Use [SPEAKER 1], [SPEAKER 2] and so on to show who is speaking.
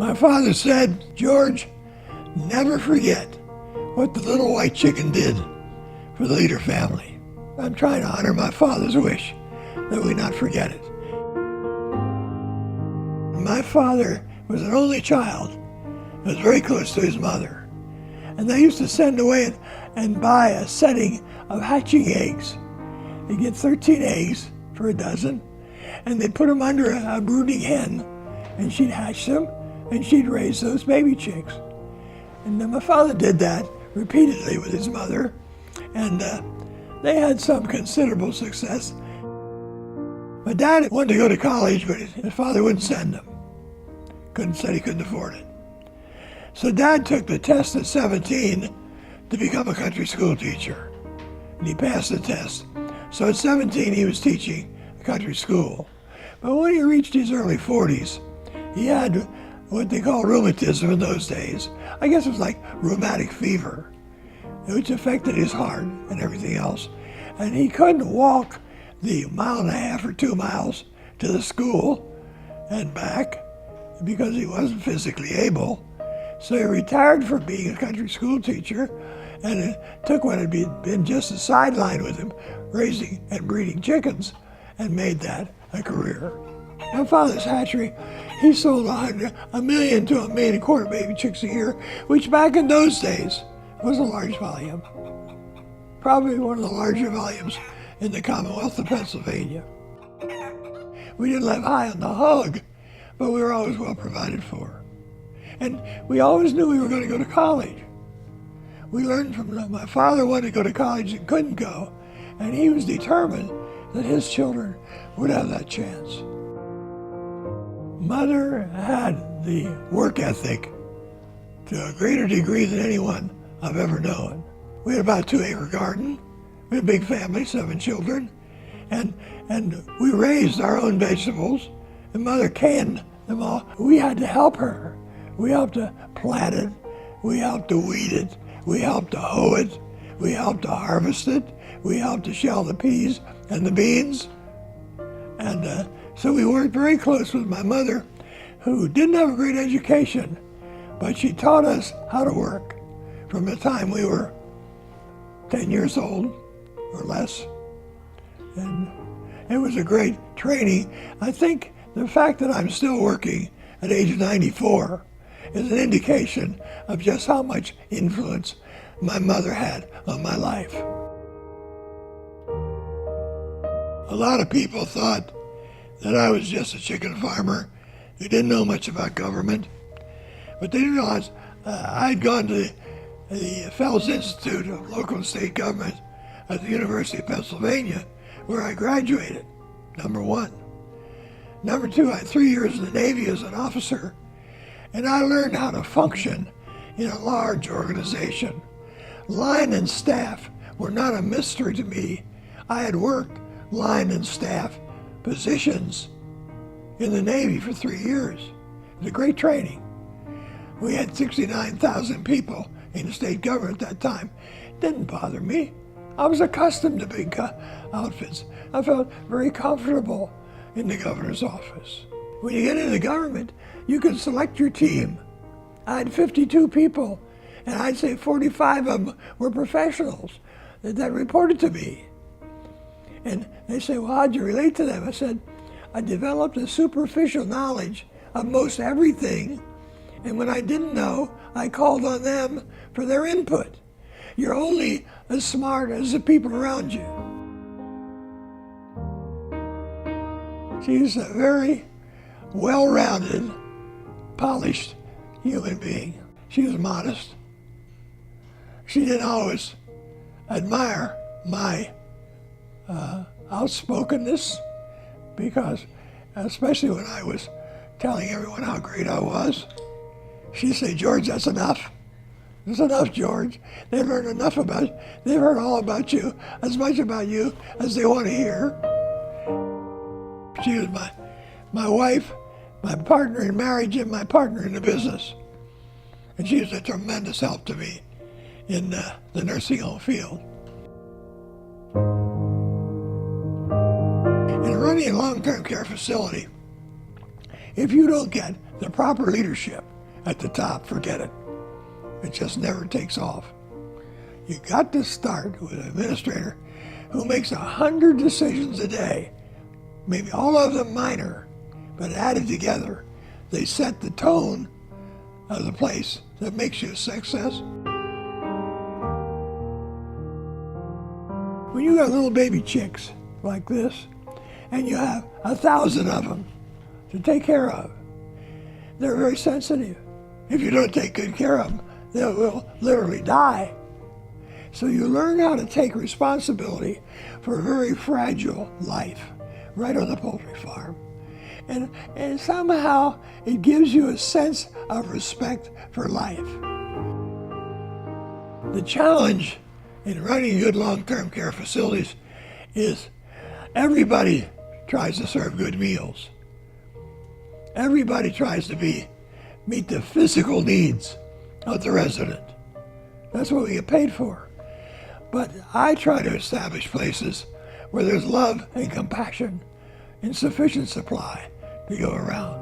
[SPEAKER 1] My father said, "George, never forget what the little white chicken did for the Leader family." I'm trying to honor my father's wish that we not forget it. My father was an only child. He was very close to his mother. And they used to send away and buy a setting of hatching eggs. They get 13 eggs for a dozen, and they put them under a brooding hen, and she'd hatch them, and she'd raise those baby chicks. And then my father did that repeatedly with his mother, and they had some considerable success. My dad wanted to go to college, but his father wouldn't send him. Said he couldn't afford it. So Dad took the test at 17 to become a country school teacher, and he passed the test. So at 17 he was teaching a country school. But when he reached his early 40s, he had what they called rheumatism in those days. I guess it was like rheumatic fever, which affected his heart and everything else. And he couldn't walk the 1.5 or 2 miles to the school and back because he wasn't physically able. So he retired from being a country school teacher, and it took what had been just a sideline with him, raising and breeding chickens, and made that a career. My father's hatchery, he sold 1 million to 1.25 million baby chicks a year, which back in those days was a large volume. Probably one of the larger volumes in the Commonwealth of Pennsylvania. We didn't live high on the hog, but we were always well provided for. And we always knew we were going to go to college. We learned from my father wanted to go to college and couldn't go, and he was determined that his children would have that chance. Mother had the work ethic to a greater degree than anyone I've ever known. We had about a 2-acre garden. We had a big family, 7 children, and we raised our own vegetables, and Mother canned them all. We had to help her. We helped to plant it, we helped to weed it, we helped to hoe it, we helped to harvest it, we helped to shell the peas and the beans. And so we worked very close with my mother, who didn't have a great education, but she taught us how to work from the time we were 10 years old or less. And it was a great training. I think the fact that I'm still working at age 94 is an indication of just how much influence my mother had on my life. A lot of people thought that I was just a chicken farmer who didn't know much about government, but they didn't realize I'd gone to the Fells Institute of Local and State Government at the University of Pennsylvania, where I graduated, number 1. Number 2, I had 3 years in the Navy as an officer, and I learned how to function in a large organization. Line and staff were not a mystery to me. I had worked line and staff positions in the Navy for 3 years. It was a great training. We had 69,000 people in the state government at that time. It didn't bother me. I was accustomed to big outfits. I felt very comfortable in the governor's office. When you get into the government, you can select your team. I had 52 people, and I'd say 45 of them were professionals that reported to me. And they say, "Well, how'd you relate to them?" I said, "I developed a superficial knowledge of most everything, and when I didn't know, I called on them for their input. You're only as smart as the people around you." She's a very well-rounded, polished human being. She was modest. She didn't always admire my outspokenness, because especially when I was telling everyone how great I was, she'd say, "George, that's enough. That's enough, George. They've learned enough about you. They've heard all about you, as much about you as they want to hear." She was my wife, my partner in marriage, and my partner in the business. And she was a tremendous help to me in the nursing home field. In running a long-term care facility, if you don't get the proper leadership at the top, forget it. It just never takes off. You got to start with an administrator who makes 100 decisions a day, maybe all of them minor, but added together, they set the tone of the place that makes you a success. When you got little baby chicks like this, and you have 1,000 of them to take care of, they're very sensitive. If you don't take good care of them, they will literally die. So you learn how to take responsibility for a very fragile life right on the poultry farm. And somehow it gives you a sense of respect for life. The challenge in running good long-term care facilities is everybody tries to serve good meals. Everybody tries to meet the physical needs of the resident. That's what we get paid for. But I try to establish places where there's love and compassion in sufficient supply to go around.